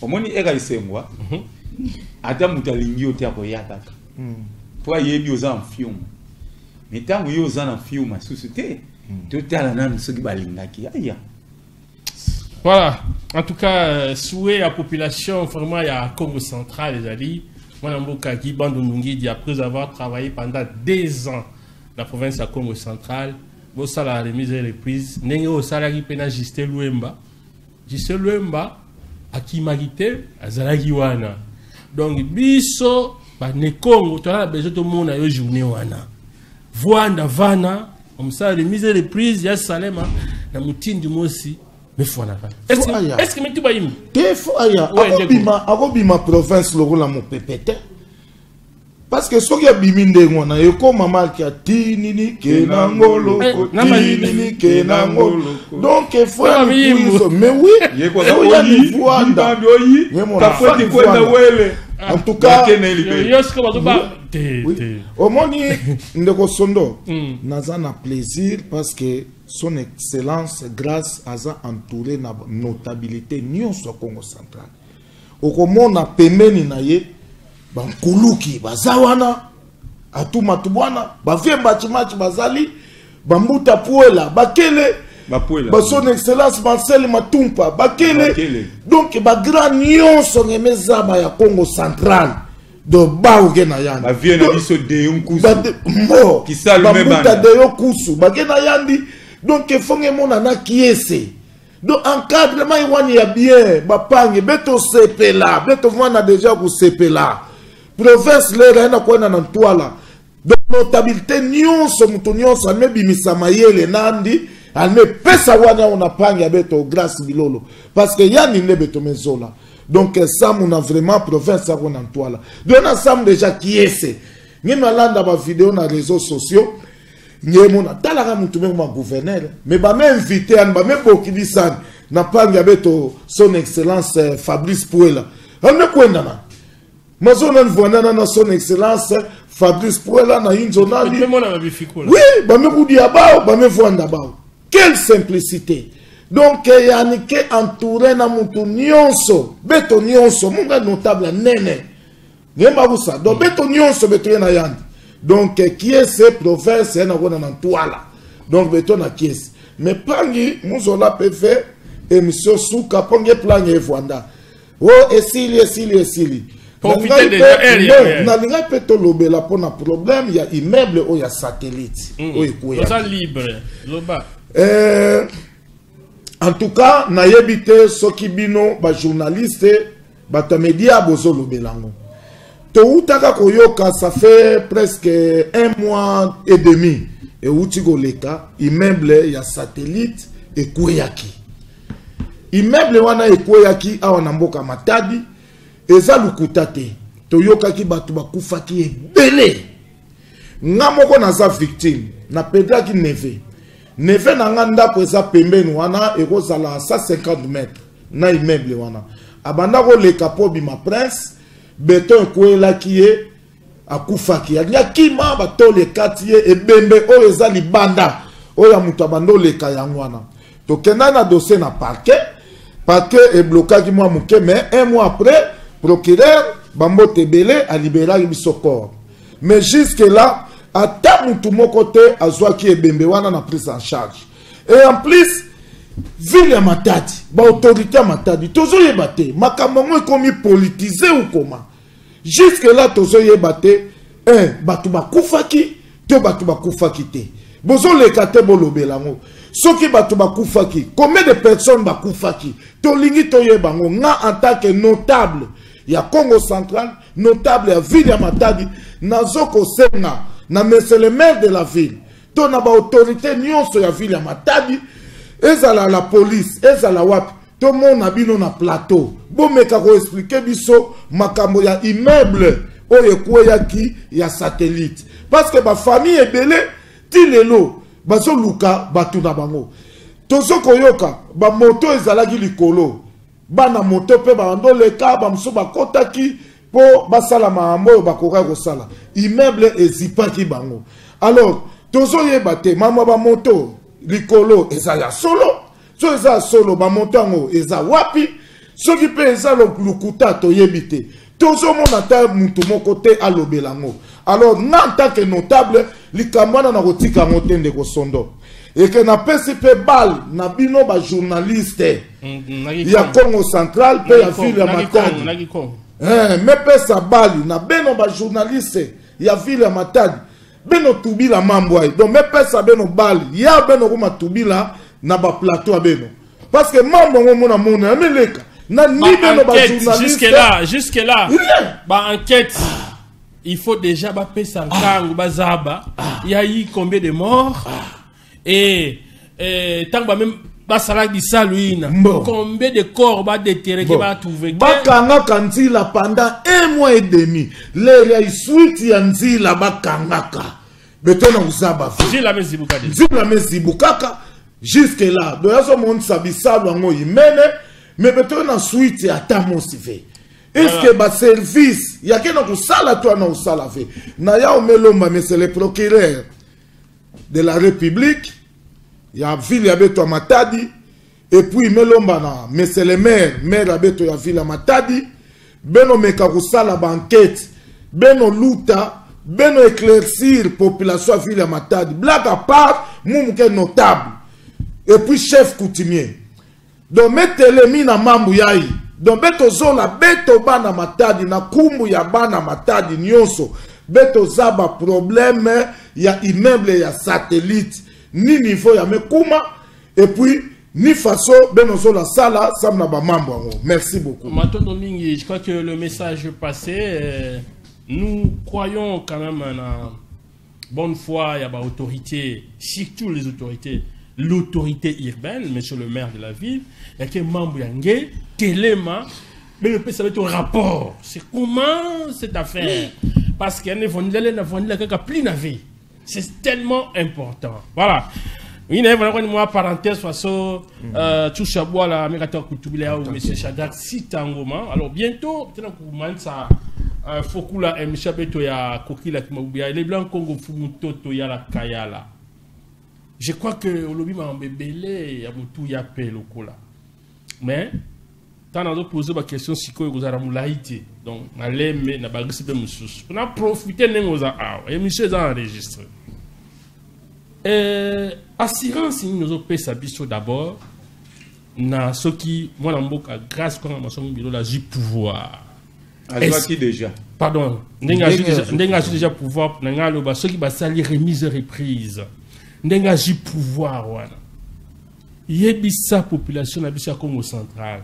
omoni eka isengwa ata mutalingi ote akoya kaka po yebi oza en fiume metango yo oza na fiume susu te totala nanu soki balingaki aya. Voilà, en tout cas, souhait à la population, vraiment, il y a Congo central, les alliés. Moi, je suis après avoir travaillé pendant 2 ans dans la province de Congo central, je suis la remise et reprise. Je suis salarié de Justin Luemba. Justin Luemba, à qui marité, à Zalagiwana. Donc, biso, ne Congo, tu as besoin de monde à journée. Voanda, Vana, comme ça, remise et reprise, il y a Salema, la moutine du Mossi. Mais est-ce que tu vas y ma province la mon pépété parce que ce qui a biminde ngona yoko mama ki atinini kenangolo tinini kenangolo donc il faut mais oui en tout cas au moni ndeko sondo nazana plaisir parce que son excellence grâce à ça entouré na notabilité nyonso Congo central okomona pemeni na ye bankuluki bazawana atuma tubwana bavie bachimachi bazali bambuta puela bakele ba son excellence Marcel Matumpa bakele donc ba grand nyonso ngemezaba ya Congo central do bauge na yandi ba vie na biso de unkusu mo bamuta de yokusu bagena yandi donc il faut que mon ana kiese donc encadrement iwani ya bien bapange beto sepela beto vana déjà ku sepela province lera na kwa na ntwala donc notabilité nyonso muto nyonso amebimisa mayele nandi alme pesa wana on apanga beto grâce bilolo parce que yani ne beto mezola donc ça mon a vraiment province ya kwa na ntwala donc na sam déjà kiese ngena landa ba vidéo na réseaux sociaux nyemona talaka mutu mema gouverneur mais ba m'inviter an ba me bokilisana na panga beto son excellence Fabrice Puela on kwenda na mazona nvwana na son excellence Fabrice Puela na inzo nani oui ba me kudi abao ba me vwanda bao quelle simplicité donc yani ke entouré na mutu nyonso beto nyonso munga notable nene ngema busa do beto nyonso beto na yandi donc qui est ce province na kona na toile donc beto na kies mais pangi muzola peut faire émission souka ponge plan evwanda oh esili profiter de l'air na linga peto lobela pona problème ya immeuble o ya satellite o ekuya ça libre loba En tout cas, naïebité, ce qui bino, ba journaliste, ba ta média, bozo lo belango. Toutaka koyoka, ça fait presque 1 mois et demi. Et Utigo Leka, immeuble, ya satellite, et Kweyaki. Immeuble wana e Kweyaki, awa mboka Matadi, eza lukutate. Toyoka ki batu bakufaki e bele. Nga moko naza victime, na pedra ki neve. Neve na nga ndako eza pembeni wana, eko zala 150 mètres. Na immeuble wana. Abanda ko leka po bima prince, beton Kweyaki ye, akufaki ya kima batole katie ebembe oyo eza libanda oyo mutu abando leka yango wana tokenda na dossier na parquet e blocaki mwa muke mais 1 mois après procureur bambote belé a libéré biso corps mais jusque là ata mutu moko te azwaki ebembe wana na prise en charge et en plus ville ya Matadi ba autorité ya Matadi tozoyeba te makambo ngo ekomi politisé ou comment. Jusque là, tozo yebate, batu bakufaki, te batu bakufaki te. Bozo lekate bolo belango. Soki batu bakufaki, combien de personnes bakufaki? To lingi to yebango, nga en tant que notable, ya Congo central, notable ya ville ya Matadi, nazoko senga, na monsieur le maire de la ville. To na ba autorité nyonso ya ville ya Matadi, ezala la police, ezala wapi. Tout le monde a bino na plateau. Bon, mais quand on explique biso, makambo ya immeuble, oye Kweyaki, ya satellite. Parce que ma famille est belé, ti lelo, baso luka, batu na bango. Tozo koyoka, ba moto ezalaki likolo. Ba na moto pe ba ando leka, ba mso ba kotaki, po basala maambo, ba koka kosala. Immeuble ezipaki bango. Alors, tozo yebate, mama ba moto, likolo, ezaya solo. So eza solo ba montango eza wapi soki pe eza lukuta to yebite tozo mona ta mutu moko te alobelango alors en tant que notable likambana na kotika motende ko sondo et que na pesi pe bal na bino ba journaliste ya Congo central pe ya ville ya Matadi me pesa bali na beno ba journaliste ya ville ya Matadi beno tubila mambo ay donc me pesa beno bali ya beno kuma tubila na ba plateau abeno parce que mambo ngomona mona ameleka na ni beno ba journaliste jusque là ba enquête il faut déjà ba pesa nkangu bazaba il y a eu combien de morts et tant ba même ba sala di saluina combien de corps ba déterré qui ba trouver ba kanga kanzila pendant 1 mois et demi les ya suite ya nzila ba kangaka betona uzaba zila mezibukade zila mezibukaka. Jusque là, donc yaso monde sabisa bango imene, mais beto na suite ya tamo sive. Est-ce que ba service ya kena ko sala toi na usala fe. Na ya omelomba monsieur le procureur de la République, ya ville ya beto Matadi et puis melomba na monsieur le maire ya beto ya ville Matadi, beno meka ko sala banquette, beno luta, beno éclaircir population ville ya Matadi. Blague à part, mumuke notable. Et puis chef coutumier. Donc mettez-le mi na mambu yai. Donc beto zola beto bana Matadi na kumbu ya bana Matadi nyonso. Beto zaba problème ya immeuble ya satellite ni niveau ya mekuma et puis ni façon beno zola sala samna ba mambu ango. Merci beaucoup. Matondo mingi, je crois que le message passé nous croyons quand même en bonne foi, il y a des autorités, surtout les autorités, l'autorité urbaine, monsieur le maire de la ville, il y a quelques membres yangé, Kelema, mais le ça va être un rapport. C'est comment cette affaire? Parce qu'il y a des gens c'est tellement important. Voilà. Oui, moi, parenthèse, façon, tout chabois, la Américain Koutoubila ou monsieur Chadak, si tangoma. Alors, bientôt, peut-être qu'on ça. Fokula et Michabeto ya Kokila Kimabouya, les blancs Congo Fumutoto ya la Kayala. Je crois que Olobi m'a embébélé, ya Moutou ya pe lokola. Mais, tant on a posé ma question si quoi vous avez moulaïté. Donc, on l'aime, n'a pas récipé moussous. On a profité de nos arts, et monsieur a enregistré. Assurance, nous avons payé sa bicho d'abord. Na ce qui, moi, l'amboka, grâce à ma somme, il a du pouvoir. Qui déjà? Pardon, n'engage déjà pouvoir, ceux qui va salir remise reprise. N'engage pouvoir, voilà. Yebisa population na biso ya Congo central.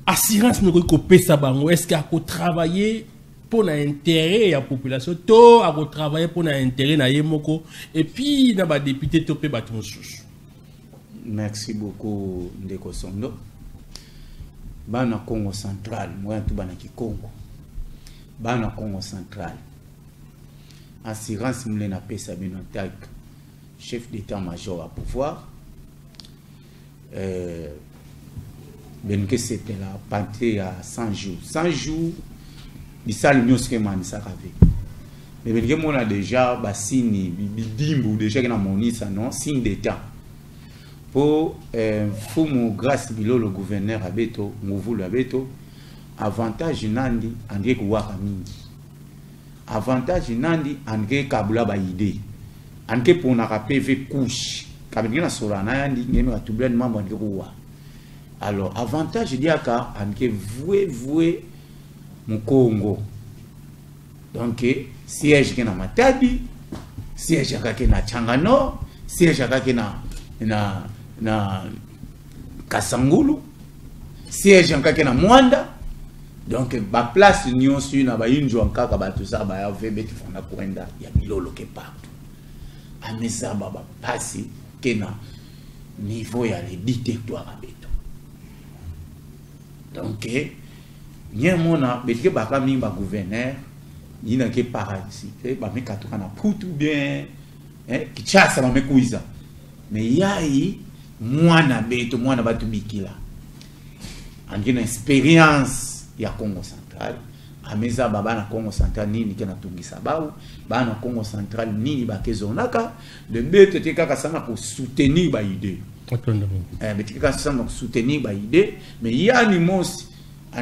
Assurance ne ko ça bango est-ce qu'il a travailler pour l'intérêt de la population, to a travailler pour l'intérêt na yemoko et puis na ba député topé baton sous. Merci beaucoup Ndeko Sondo. Bana Congo central, moi tout bana ki Congo. Bana Congo central. Assurance moulé na pesa binotak chef d'état-major à pouvoir. Ben que c'était la partie à 100 jours. 100 jours, il s'est mis au schéma de ça. Mais ben que mon a déjà bassini, bidimbo déjà que moni ça non signe d'état. Pour fumo grâce bilo le gouverneur abeto, mouvulu abeto, avantage nandi andré kuwaka mingi. Avantage nandi andré kabula ba idée. André pour na PV couche. Kabinga na sorana yandi ngeme atubla mambo andré kuwa. Alors, avantage il y a qu'à vouer mon Congo. Donc, siège qui na Matadi, siège qui na Tchangano, siège qui na Kasangulu, siège qui na Mwanda. Donc, la place union sur na ba injo en kaka ba tout ça ba ya vebe qui font na kuenda ya bilolo ke partout. Amesa baba passi que na niveau ya les 10 territoires abeto. Donc, il y a un monde qui est un gouverneur, il y a un parasite, il y a un bien, qui chasse à la couisa. Mais il y a une expérience, il y a Congo central. A mesa baba na Congo central nini kena tungisa baou, ba na Congo central nini ba kezonaka, le but te kaka sana pour soutenir ba idée. Soutenir ba idée, mais il y a animaux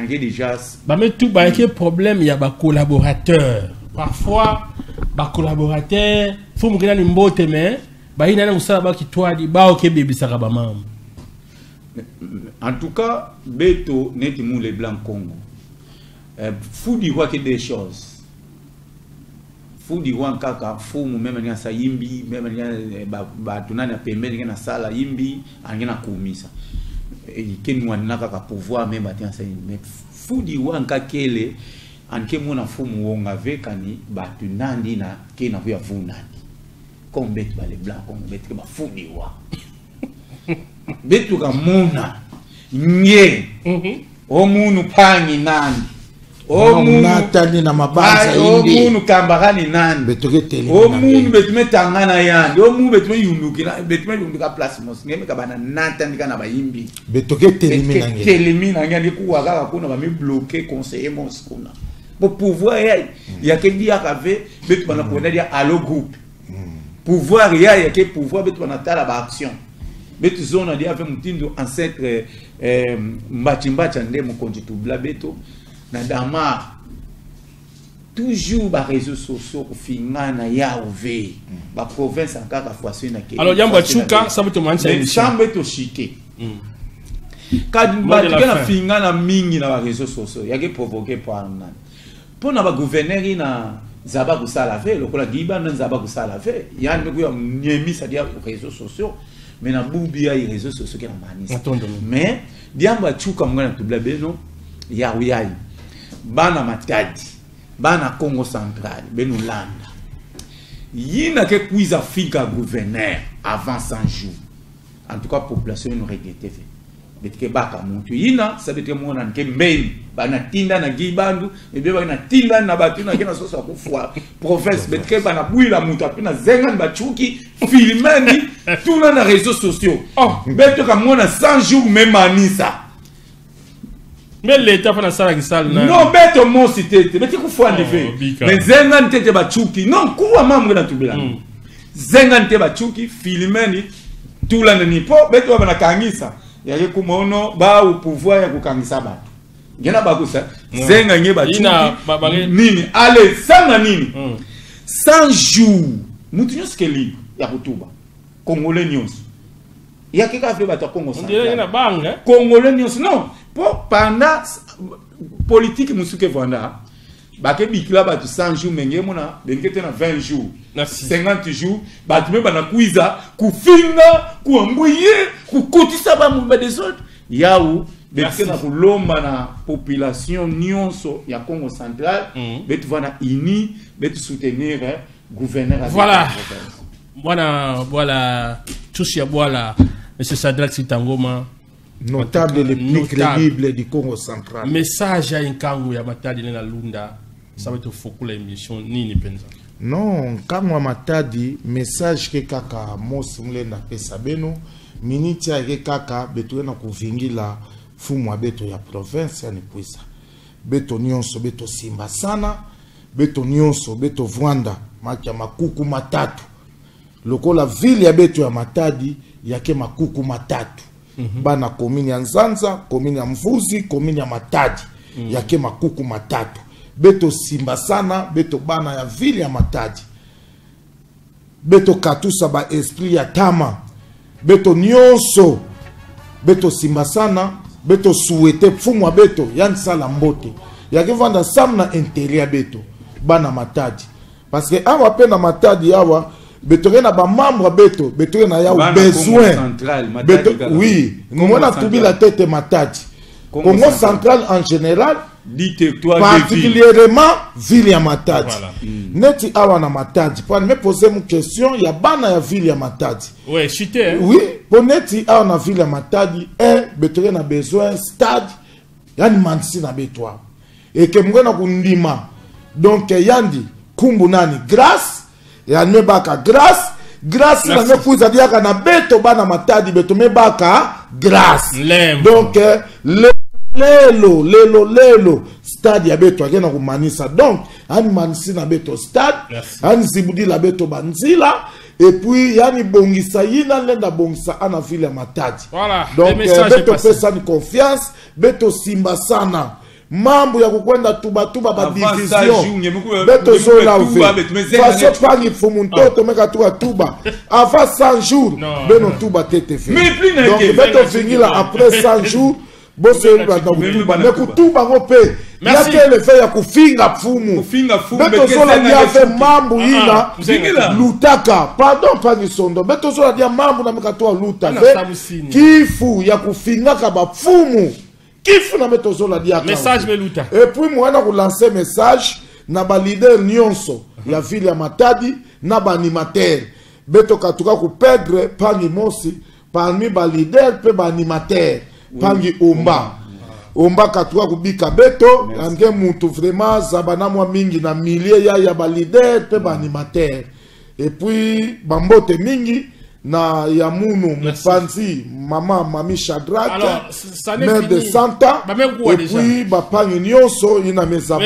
déjà. Mais tout ba problème il y a ba collaborateur. Parfois ba collaborateur faut mugina ni mbote mais ba ina na usala ba kitwa di ba oke bébé saraba mam. En tout cas, beto neti mou les blancs Congo. Fou di wa que des choses. Fou di wa kaka fou même ni sa yimbi même ni ba tunana pembe ni na sala yimbi angena kumisa. Et ken wana kaka pouvoir même batia sa mais fou di wa nkakele anke mona fou muonga vekani ba tunandi na ke na vya vunani. Comme bet ba les blancs comme bet ba fou di wa. Betu ka mona nye o munu pangi nani o munu natani na mabanza indi o munu kambarani nani betoke tele o munu betume tangana yandi o munu betume yundukira betume yunduka place mos ngeme ka bana natani kana ba yimbi betoke telemina ngandi kuwa kaka kuna ba mi bloquer conseiller mos kuna pour pouvoir ya ke dia kave betu bana pona dia allo groupe pouvoir ya ke pouvoir betu bana tala ba action betu zona dia avec mutindo ancêtre mbachimbacha ndemo konji tubla beto na dama toujours ba réseaux sociaux pour fingana ya uve ba province encore fois na ke alors yamba chuka ça veut te mancha chambe to chike kad ba na fingana mingi na ba réseaux sociaux ya ke provoquer par nan pour na ba gouverner na zaba kusala ve lokola giba na zaba kusala ve yani ko nyemi ça dia réseaux sociaux mais na bubia les réseaux sociaux qui na manisa mais diamba chuka mngana tubla beno ya uyai bana Matadi bana Congo central beno landa yina ke kuiza fika gouverneur avant 100 jours en tout cas population nous regrette betike baka muntu yina sabete mona nke mbei bana tinda na gibandu ebe bana tinda na batu na kena soso kufwa province betike bana buila muntu apina zenga bachuki filmeni tout na réseaux sociaux oh beto ka mona 100 jours même anisa mais l'état fa na sala kisal na non beto mon cité betike kufwa ndeve mais zenga ntete bachuki non kuwa mamu na tubila zenga ntete bachuki filmeni tout la nipo beto bana kangisa yake kumono ba au pouvoir ya kukangisa batu ngena bakusa zenga nye bachuki nini ale sanga nini 100 jours mutu nyos keli ya kutuba congolais nyos yake ka fe batu Congo central congolais nyos non pour pendant politique musuke vanda Baké bikla ba tu 100 jours menge mona bengete na 20 jours. Merci. 50 jours ba tu me bana kuiza ku finga ku ambuye ku kotisa ba mu ba des autres. Yaou bengete na kulomba na population nyonso ya Congo central betu vana ini betu soutenir gouverneur. Voilà. Voilà tous ya voilà monsieur Sadrak Sitangoma, notable les plus crédibles du Congo central. Message à Nkangu ya Matadi na Lunda, ça va être focus la émission nini penza. Non, Nkangu ya Matadi message ke kaka mosi mlenda pesa beno miniti ya ke kaka betu na kuvingila fumu beto ya province ya Nipuisa. Beto nyonso beto simba sana, beto nyonso beto vwanda makia makuku matatu. Lokola ville ya beto ya Matadi yake makuku matatu. Bana komini ya Nzanza, komini ya Mvuzi, komini ya Matadi yake makuku matatu. Beto simba sana, beto bana ya ville ya Matadi. Beto katusa ba esprit ya tama. Beto nyonso, beto simba sana, beto souhaite fumu beto yan sala mbote. Yake vanda sam na intérêt beto bana Matadi. Parce que awa pe na Matadi awa beto na ba membre beto na ya besoin beto oui nous on a trouvé la tête Matadi Congo central en général particulièrement ville ya Matadi neti awa na Matadi pour me poser une question ya bana ya ville ya Matadi ouais chité oui pour neti awa na ville ya Matadi beto na besoin stade yani mansi na beto et que mwana kundima donc yandi kumbu nani grâce ya nebaka grâce na mekuza diaka na beto bana Matadi beto mebaka grâce donc lelo stade ya beto akena kumanisa donc ani manisi na beto stade ani zibudi la beto banzila et puis yani bongisa yina lenda bongisa ana ville ya Matadi voilà donc beto pesa ni confiance beto simba sana mambo ya kukwenda tuba ba division beto zola uve faso pangi fumuntoto meka tuba avant 100 jours beno tuba TTV donc beto fingila après 100 jours bosse ba kutuba me kutuba ngope yake le fait ya kufinga fumu beto zola dia fe mambo ina lutaka pardon pangi sondo beto zola dia mambo na meka toa luta kifu ya kufinga ka ba fumu message meluta et puis moi on a lancé message na ba leader nyonso ya ville ya Matadi na ba animateur beto katuka ku perdre pangi mosi parmi ba leader pe ba animateur pangi omba katuka kubika beto ange mutu vraiment zabana mwa mingi na milliers ya ba leader pe ba animateur et puis bambote mingi na Yamunu Mfanzi mama mami Shadrach mère de Santa et puis bapangi nyonso ina mezaba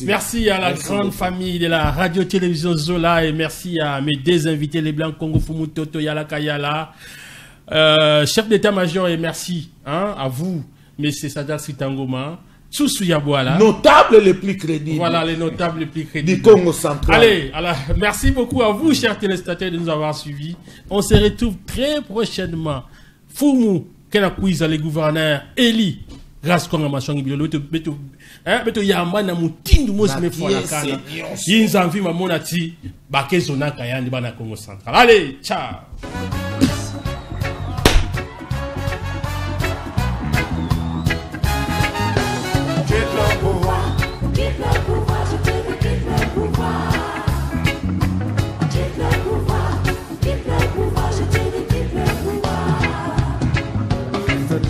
merci à la grande famille de la radio-télévision Zola et merci à mes deux invités les Blancs Congo Fumutoto Yala Kayala chef d'état-major et merci à vous monsieur Sadrak Sitangoma notables les plus crédibles. Voilà les notables les plus crédibles du Congo central. Allez, alors, merci beaucoup à vous, chers téléspectateurs, de nous avoir suivis. On se retrouve très prochainement. Fumu, Kenakuiza, les gouverneurs, Eli, grâce à Masson, beto yamba mutindu mosi mefona kana. Yinzamvi mamonati, bakezona kayandi bana Congo central. Allez, ciao.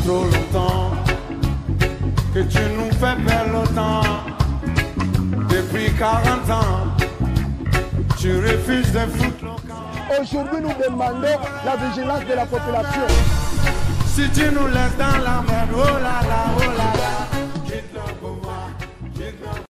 Trop longtemps que tu nous fais perdre le temps. Depuis 40 ans, tu refuses de foutre le camp. Aujourd'hui, nous demandons la vigilance de la population. Si tu nous laisses dans la merde, oh là là, oh là là.